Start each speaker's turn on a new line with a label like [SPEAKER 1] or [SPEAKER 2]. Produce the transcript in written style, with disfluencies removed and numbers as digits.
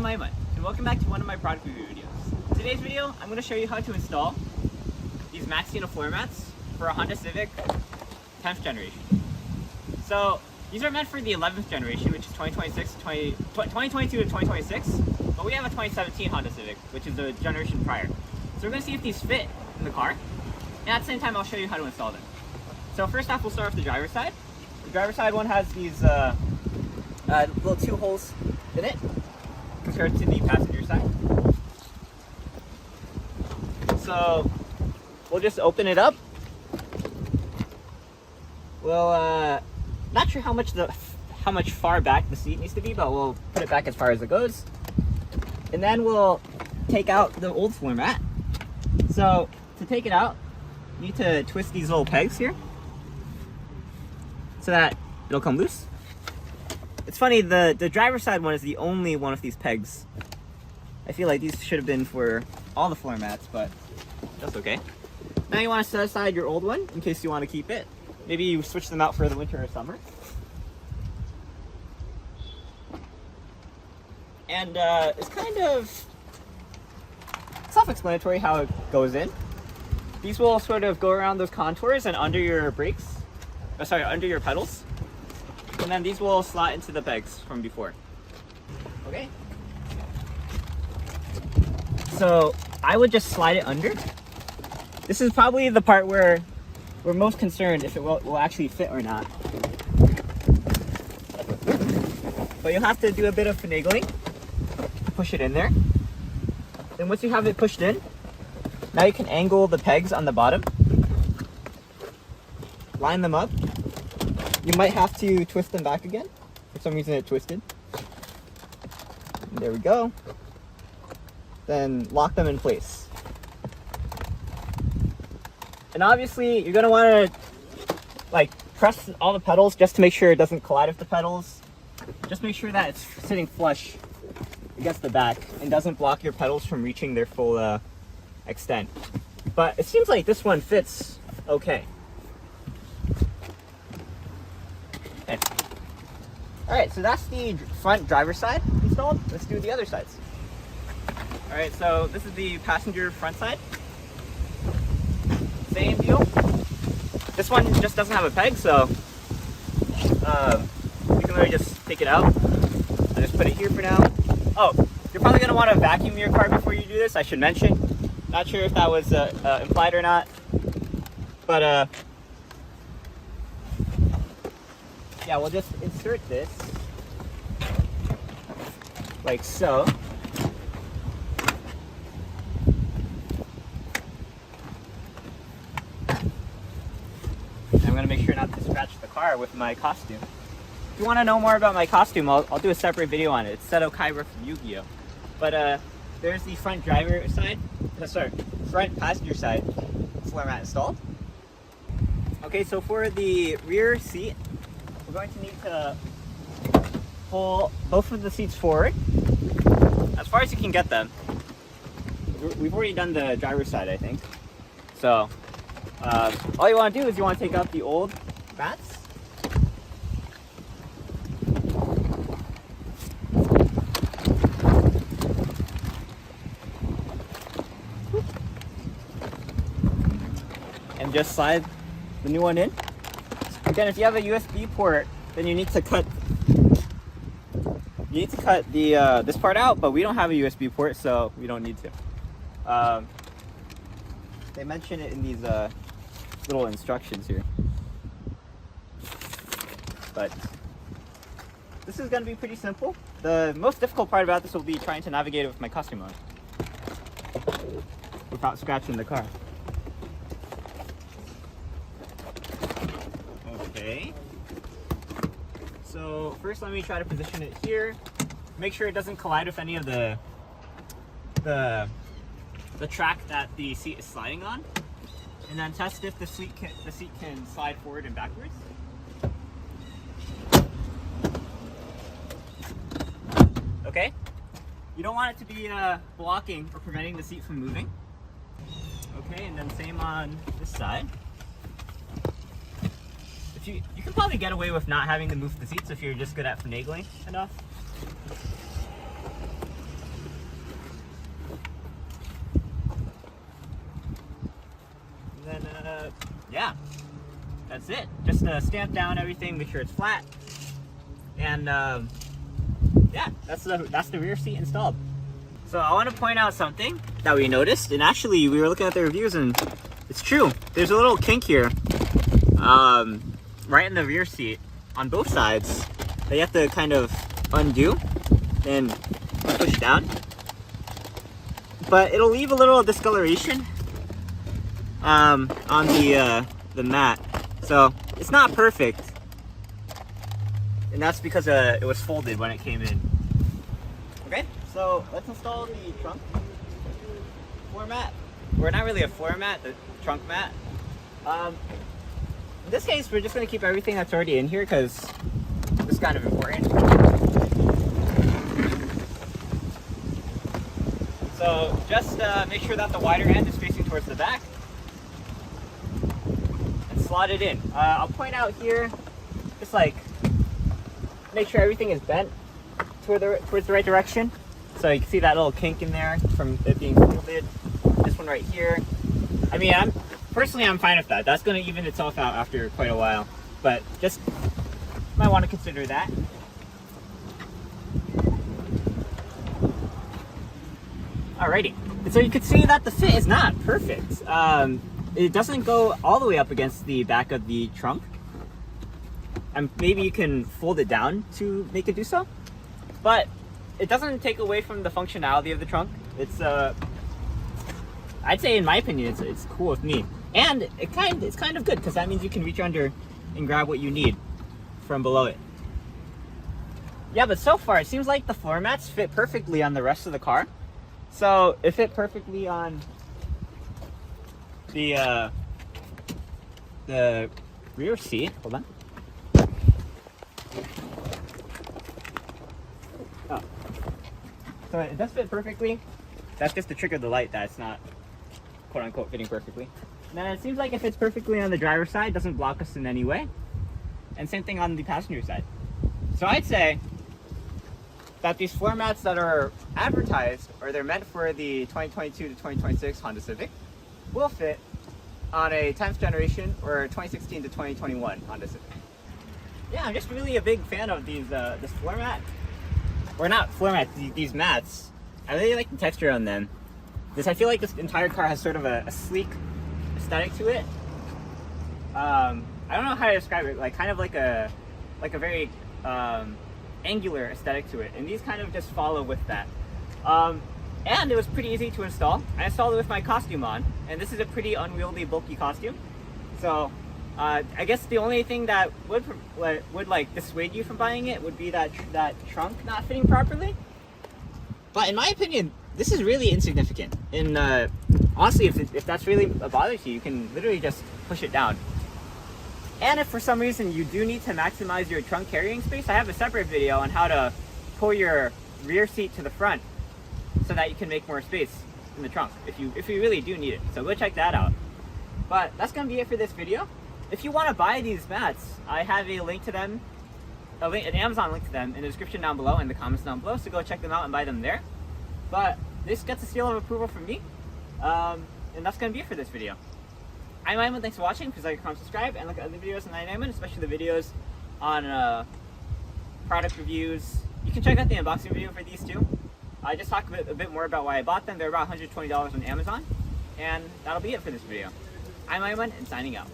[SPEAKER 1] I'm Aiman, and welcome back to one of my product review videos. In today's video, I'm going to show you how to install these MAXZINA floor mats for a Honda Civic 10th generation. So, these are meant for the 11th generation, which is 2022 to 2026, but we have a 2017 Honda Civic, which is the generation prior. So we're going to see if these fit in the car, and at the same time I'll show you how to install them. So first off, we'll start with the driver's side. The driver's side one has these little two holes in it, compared to the passenger side. So we'll just open it up. We'll not sure how much far back the seat needs to be, but we'll put it back as far as it goes. And then we'll take out the old floor mat. So to take it out, you need to twist these little pegs here so that it'll come loose. It's funny, the driver's side one is the only one of these pegs. I feel like these should have been for all the floor mats, but that's okay. Now you want to set aside your old one in case you want to keep it. Maybe you switch them out for the winter or summer. And it's kind of self-explanatory how it goes in. These will sort of go around those contours and under your brakes, under your pedals. And then these will slot into the pegs from before. Okay. So I would just slide it under. This is probably the part where we're most concerned if it will actually fit or not. But you'll have to do a bit of finagling to push it in there. Then once you have it pushed in, now you can angle the pegs on the bottom. Line them up. You might have to twist them back again. For some reason it twisted. And there we go. Then lock them in place. And obviously you're going to want to press all the pedals just to make sure it doesn't collide with the pedals. Just make sure that it's sitting flush against the back and doesn't block your pedals from reaching their full extent. But it seems like this one fits okay. Alright, so that's the front driver's side installed. Let's do the other sides. Alright, so this is the passenger front side. Same deal. This one just doesn't have a peg, so you can literally just take it out. I'll just put it here for now. Oh, you're probably going to want to vacuum your car before you do this, I should mention. Not sure if that was implied or not. But yeah, we'll just insert this like so. I'm going to make sure not to scratch the car with my costume. If you want to know more about my costume, I'll do a separate video on it. It's Seto Kaiba from Yu-Gi-Oh. But there's the front driver side, front passenger side floor mat installed. Okay, so for the rear seat, we're going to need to pull both of the seats forward as far as you can get them. We've already done the driver's side, I think. So all you want to do is you want to take out the old mats. And just slide the new one in. Again, if you have a USB port, then you need to cut the this part out, but we don't have a USB port, so we don't need to. They mention it in these little instructions here. But this is going to be pretty simple. The most difficult part about this will be trying to navigate it with my custom mode without scratching the car. Okay. So first let me try to position it here. Make sure it doesn't collide with any of the track that the seat is sliding on. And then test if the seat can slide forward and backwards. Okay. You don't want it to be blocking or preventing the seat from moving. Okay, and then same on this side. If you can probably get away with not having to move the seats if you're just good at finagling enough. yeah, that's it. Just stamp down everything, make sure it's flat, and yeah, that's the rear seat installed. So I want to point out something that we noticed, and actually we were looking at the reviews and it's true. There's a little kink here, right in the rear seat on both sides that you have to kind of undo and push down. But it'll leave a little discoloration on the mat, so it's not perfect, and that's because it was folded when it came in. Okay, so let's install the trunk floor mat. Or not really a floor mat, the trunk mat. In this case, we're just going to keep everything that's already in here because it's kind of important. So just make sure that the wider end is facing towards the back and slot it in. I'll point out here, just like make sure everything is bent towards the right direction. So you can see that little kink in there from it being folded. This one right here. I mean, personally I'm fine with that. That's going to even itself out after quite a while, but just might want to consider that. Alrighty, so you can see that the fit is not perfect. It doesn't go all the way up against the back of the trunk. Maybe you can fold it down to make it do so, but it doesn't take away from the functionality of the trunk. It's I'd say, in my opinion, it's cool with me, and it's kind of good because that means you can reach under and grab what you need from below it. Yeah, but so far it seems like the floor mats fit perfectly on the rest of the car. So it fit perfectly on the rear seat. Hold on. Oh. So it does fit perfectly. That's just to trigger the light that it's not quote unquote fitting perfectly. And then it seems like it fits perfectly on the driver's side, doesn't block us in any way. And same thing on the passenger side. So I'd say that these floor mats that are advertised, or they're meant for the 2022 to 2026 Honda Civic, will fit on a 10th generation or 2016 to 2021 Honda Civic. Yeah, I'm just really a big fan of these this floor mat, or not floor mats, these mats. I really like the texture on them. I feel like this entire car has sort of a sleek aesthetic to it. I don't know how to describe it, like kind of like a very angular aesthetic to it, and these kind of just follow with that. And it was pretty easy to install. I installed it with my costume on, and this is a pretty unwieldy, bulky costume. So I guess the only thing that would like dissuade you from buying it would be that trunk not fitting properly. But in my opinion, this is really insignificant. And honestly, if that's really a bother to you, you can literally just push it down. And if for some reason you do need to maximize your trunk carrying space, I have a separate video on how to pull your rear seat to the front so that you can make more space in the trunk if you really do need it. So go check that out. But that's gonna be it for this video. If you want to buy these mats, I have a link to them, an Amazon link to them in the description down below and the comments down below, so go check them out and buy them there. But this gets a seal of approval from me, and that's gonna be it for this video. I'm Aiman, thanks for watching. Please like, comment, subscribe, and look at other videos on EyeOnAiman, especially the videos on product reviews. You can check out the unboxing video for these two. I just talked a bit more about why I bought them. They're about $120 on Amazon, and that'll be it for this video. I'm Aiman, and signing out.